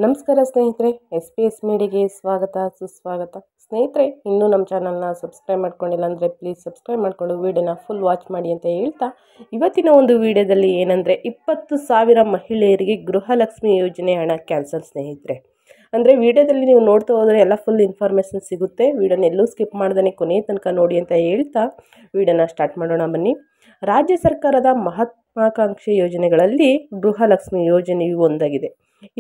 ನಮಸ್ಕಾರ ಸ್ನೇಹಿತರೆ, SPS ಮೀಡಿಯಾಗೆ ಸ್ವಾಗತ ಸುಸ್ವಾಗತ. ಸ್ನೇಹಿತರೆ, ಇನ್ನೂ ನಮ್ಮ ಚಾನಲ್ನ ಸಬ್ಸ್ಕ್ರೈಬ್ ಮಾಡ್ಕೊಂಡಿಲ್ಲ ಅಂದರೆ ಪ್ಲೀಸ್ ಸಬ್ಸ್ಕ್ರೈಬ್ ಮಾಡಿಕೊಂಡು ವಿಡಿಯೋನ ಫುಲ್ ವಾಚ್ ಮಾಡಿ ಅಂತ ಹೇಳ್ತಾ, ಇವತ್ತಿನ ಒಂದು ವಿಡಿಯೋದಲ್ಲಿ ಏನಂದರೆ 20,000 ಮಹಿಳೆಯರಿಗೆ ಗೃಹಲಕ್ಷ್ಮಿ ಯೋಜನೆ ಹಣ ಕ್ಯಾನ್ಸಲ್ ಸ್ನೇಹಿತರೆ. ಅಂದರೆ ವಿಡಿಯೋದಲ್ಲಿ ನೀವು ನೋಡ್ತಾ ಹೋದರೆ ಎಲ್ಲ ಫುಲ್ ಇನ್ಫಾರ್ಮೇಷನ್ ಸಿಗುತ್ತೆ. ವಿಡಿಯೋನ ಎಲ್ಲೂ ಸ್ಕಿಪ್ ಮಾಡ್ದೇ ಕೊನೆಯ ತನಕ ನೋಡಿ ಅಂತ ಹೇಳ್ತಾ ವಿಡಿಯೋನ ಸ್ಟಾರ್ಟ್ ಮಾಡೋಣ ಬನ್ನಿ. ರಾಜ್ಯ ಸರ್ಕಾರದ ಮಹತ್ವಾಕಾಂಕ್ಷಿ ಯೋಜನೆಗಳಲ್ಲಿ ಗೃಹಲಕ್ಷ್ಮಿ ಯೋಜನೆಯು ಒಂದಾಗಿದೆ.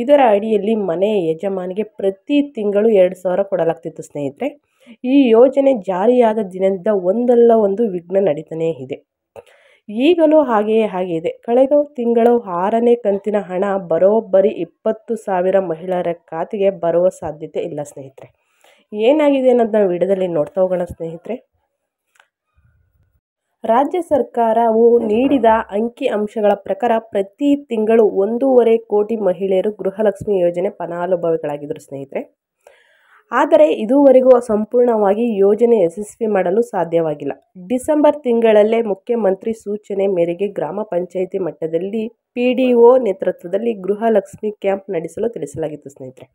ಇದರ ಅಡಿಯಲ್ಲಿ ಮನೆಯ ಯಜಮಾನಿಗೆ ಪ್ರತಿ ತಿಂಗಳು 2,000 ಕೊಡಲಾಗ್ತಿತ್ತು ಸ್ನೇಹಿತರೆ. ಈ ಯೋಜನೆ ಜಾರಿಯಾದ ದಿನದಿಂದ ಒಂದಲ್ಲ ಒಂದು ವಿಘ್ನ ನಡೀತಾನೇ ಇದೆ. ಈಗಲೂ ಹಾಗೆಯೇ ಇದೆ. ಕಳೆದ ತಿಂಗಳು 6ನೇ ಕಂತಿನ ಹಣ ಬರೋಬ್ಬರಿ 20,000 ಮಹಿಳೆಯರ ಖಾತೆಗೆ ಬರುವ ಸಾಧ್ಯತೆ ಇಲ್ಲ ಸ್ನೇಹಿತರೆ. ಏನಾಗಿದೆ ಅನ್ನೋದನ್ನ ವಿಡಿಯೋದಲ್ಲಿ ನೋಡ್ತಾ ಹೋಗೋಣ ಸ್ನೇಹಿತರೆ. ರಾಜ್ಯ ಸರ್ಕಾರವು ನೀಡಿದ ಅಂಕಿ ಅಂಶಗಳ ಪ್ರಕಾರ ಪ್ರತಿ ತಿಂಗಳು 1.5 ಕೋಟಿ ಮಹಿಳೆಯರು ಗೃಹಲಕ್ಷ್ಮಿ ಯೋಜನೆ ಫಲಾನುಭವಿಗಳಾಗಿದ್ದರು ಸ್ನೇಹಿತರೆ. ಆದರೆ ಇದುವರೆಗೂ ಸಂಪೂರ್ಣವಾಗಿ ಯೋಜನೆ ಯಶಸ್ವಿ ಮಾಡಲು ಸಾಧ್ಯವಾಗಿಲ್ಲ. ಡಿಸೆಂಬರ್ ತಿಂಗಳಲ್ಲೇ ಮುಖ್ಯಮಂತ್ರಿ ಸೂಚನೆ ಮೇರೆಗೆ ಗ್ರಾಮ ಪಂಚಾಯಿತಿ ಮಟ್ಟದಲ್ಲಿ PDO ನೇತೃತ್ವದಲ್ಲಿ ಗೃಹಲಕ್ಷ್ಮಿ ಕ್ಯಾಂಪ್ ನಡೆಸಲು ತಿಳಿಸಲಾಗಿತ್ತು ಸ್ನೇಹಿತರೆ.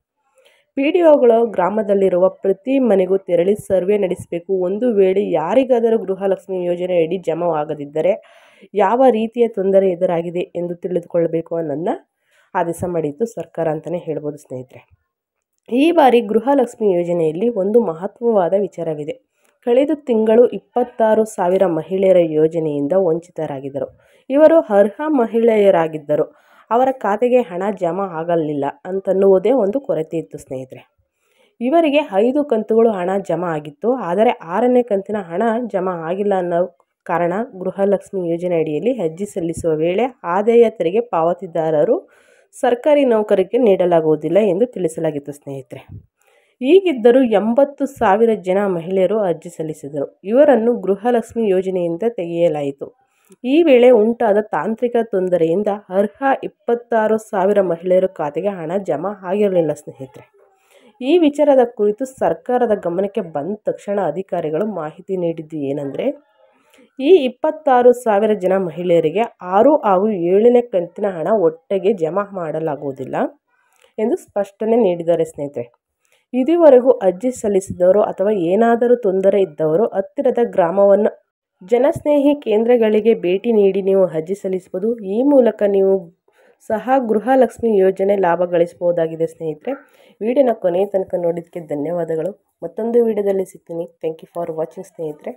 PDOಗಳು ಗ್ರಾಮದಲ್ಲಿರುವ ಪ್ರತಿ ಮನೆಗೂ ತೆರಳಿ ಸರ್ವೆ ನಡೆಸಬೇಕು. ಒಂದು ವೇಳೆ ಯಾರಿಗಾದರೂ ಗೃಹಲಕ್ಷ್ಮಿ ಯೋಜನೆ ಅಡಿ ಜಮಾವಾಗದಿದ್ದರೆ ಯಾವ ರೀತಿಯ ತೊಂದರೆ ಎದುರಾಗಿದೆ ಎಂದು ತಿಳಿದುಕೊಳ್ಳಬೇಕು ಅನ್ನೋದನ್ನ ಆದೇಶ ಮಾಡಿತ್ತು ಸರ್ಕಾರ ಅಂತಲೇ ಹೇಳ್ಬೋದು ಸ್ನೇಹಿತರೆ. ಈ ಬಾರಿ ಗೃಹಲಕ್ಷ್ಮಿ ಯೋಜನೆಯಲ್ಲಿ ಒಂದು ಮಹತ್ವವಾದ ವಿಚಾರವಿದೆ. ಕಳೆದ ತಿಂಗಳು 26,000 ಮಹಿಳೆಯರ ಯೋಜನೆಯಿಂದ ವಂಚಿತರಾಗಿದ್ದರು. ಇವರು ಅರ್ಹ ಮಹಿಳೆಯರಾಗಿದ್ದರು. ಅವರ ಖಾತೆಗೆ ಹಣ ಜಮಾ ಆಗಲಿಲ್ಲ ಅಂತನ್ನುವುದೇ ಒಂದು ಕೊರತೆ ಇತ್ತು ಸ್ನೇಹಿತರೆ. ಇವರಿಗೆ 5 ಕಂತುಗಳು ಹಣ ಜಮಾ ಆಗಿತ್ತು. ಆದರೆ 6ನೇ ಕಂತಿನ ಹಣ ಜಮಾ ಆಗಿಲ್ಲ ಅನ್ನೋ ಕಾರಣ ಗೃಹಲಕ್ಷ್ಮಿ ಯೋಜನೆ ಅಡಿಯಲ್ಲಿ ಅರ್ಜಿ ಸಲ್ಲಿಸುವ ವೇಳೆ ಆದಾಯ ತೆರಿಗೆ ಪಾವತಿದಾರರು ಸರ್ಕಾರಿ ನೌಕರಿಗೆ ನೀಡಲಾಗುವುದಿಲ್ಲ ಎಂದು ತಿಳಿಸಲಾಗಿತ್ತು ಸ್ನೇಹಿತರೆ. ಹೀಗಿದ್ದರೂ 80,000 ಜನ ಮಹಿಳೆಯರು ಅರ್ಜಿ ಸಲ್ಲಿಸಿದರು. ಇವರನ್ನು ಗೃಹಲಕ್ಷ್ಮಿ ಯೋಜನೆಯಿಂದ ತೆಗೆಯಲಾಯಿತು. ಈ ವೇಳೆ ಉಂಟಾದ ತಾಂತ್ರಿಕ ತೊಂದರೆಯಿಂದ ಅರ್ಹ 26,000 ಮಹಿಳೆಯರ ಖಾತೆಗೆ ಹಣ ಜಮಾ ಆಗಿರಲಿಲ್ಲ ಸ್ನೇಹಿತರೆ. ಈ ವಿಚಾರದ ಕುರಿತು ಸರ್ಕಾರದ ಗಮನಕ್ಕೆ ಬಂದ ತಕ್ಷಣ ಅಧಿಕಾರಿಗಳು ಮಾಹಿತಿ ನೀಡಿದ್ದು ಏನಂದರೆ, ಈ 26,000 ಜನ ಮಹಿಳೆಯರಿಗೆ 6 ಹಾಗೂ 7ನೇ ಕಂತಿನ ಹಣ ಒಟ್ಟಿಗೆ ಜಮಾ ಮಾಡಲಾಗುವುದಿಲ್ಲ ಎಂದು ಸ್ಪಷ್ಟನೆ ನೀಡಿದ್ದಾರೆ ಸ್ನೇಹಿತರೆ. ಇದುವರೆಗೂ ಅರ್ಜಿ ಸಲ್ಲಿಸಿದವರು ಅಥವಾ ಏನಾದರೂ ತೊಂದರೆ ಇದ್ದವರು ಹತ್ತಿರದ ಗ್ರಾಮವನ್ನು ಜನಸ್ನೇಹಿ ಕೇಂದ್ರಗಳಿಗೆ ಭೇಟಿ ನೀಡಿ ನೀವು ಅರ್ಜಿ ಸಲ್ಲಿಸಬಹುದು. ಈ ಮೂಲಕ ನೀವು ಸಹ ಗೃಹಲಕ್ಷ್ಮಿ ಯೋಜನೆ ಲಾಭ ಗಳಿಸಬಹುದಾಗಿದೆ ಸ್ನೇಹಿತರೆ. ವಿಡಿಯೋನ ಕೊನೆಯ ತನಕ ನೋಡಿದ್ದಕ್ಕೆ ಧನ್ಯವಾದಗಳು. ಮತ್ತೊಂದು ವಿಡಿಯೋದಲ್ಲಿ ಸಿಗ್ತೀನಿ. ಥ್ಯಾಂಕ್ ಯು ಫಾರ್ ವಾಚಿಂಗ್ ಸ್ನೇಹಿತರೆ.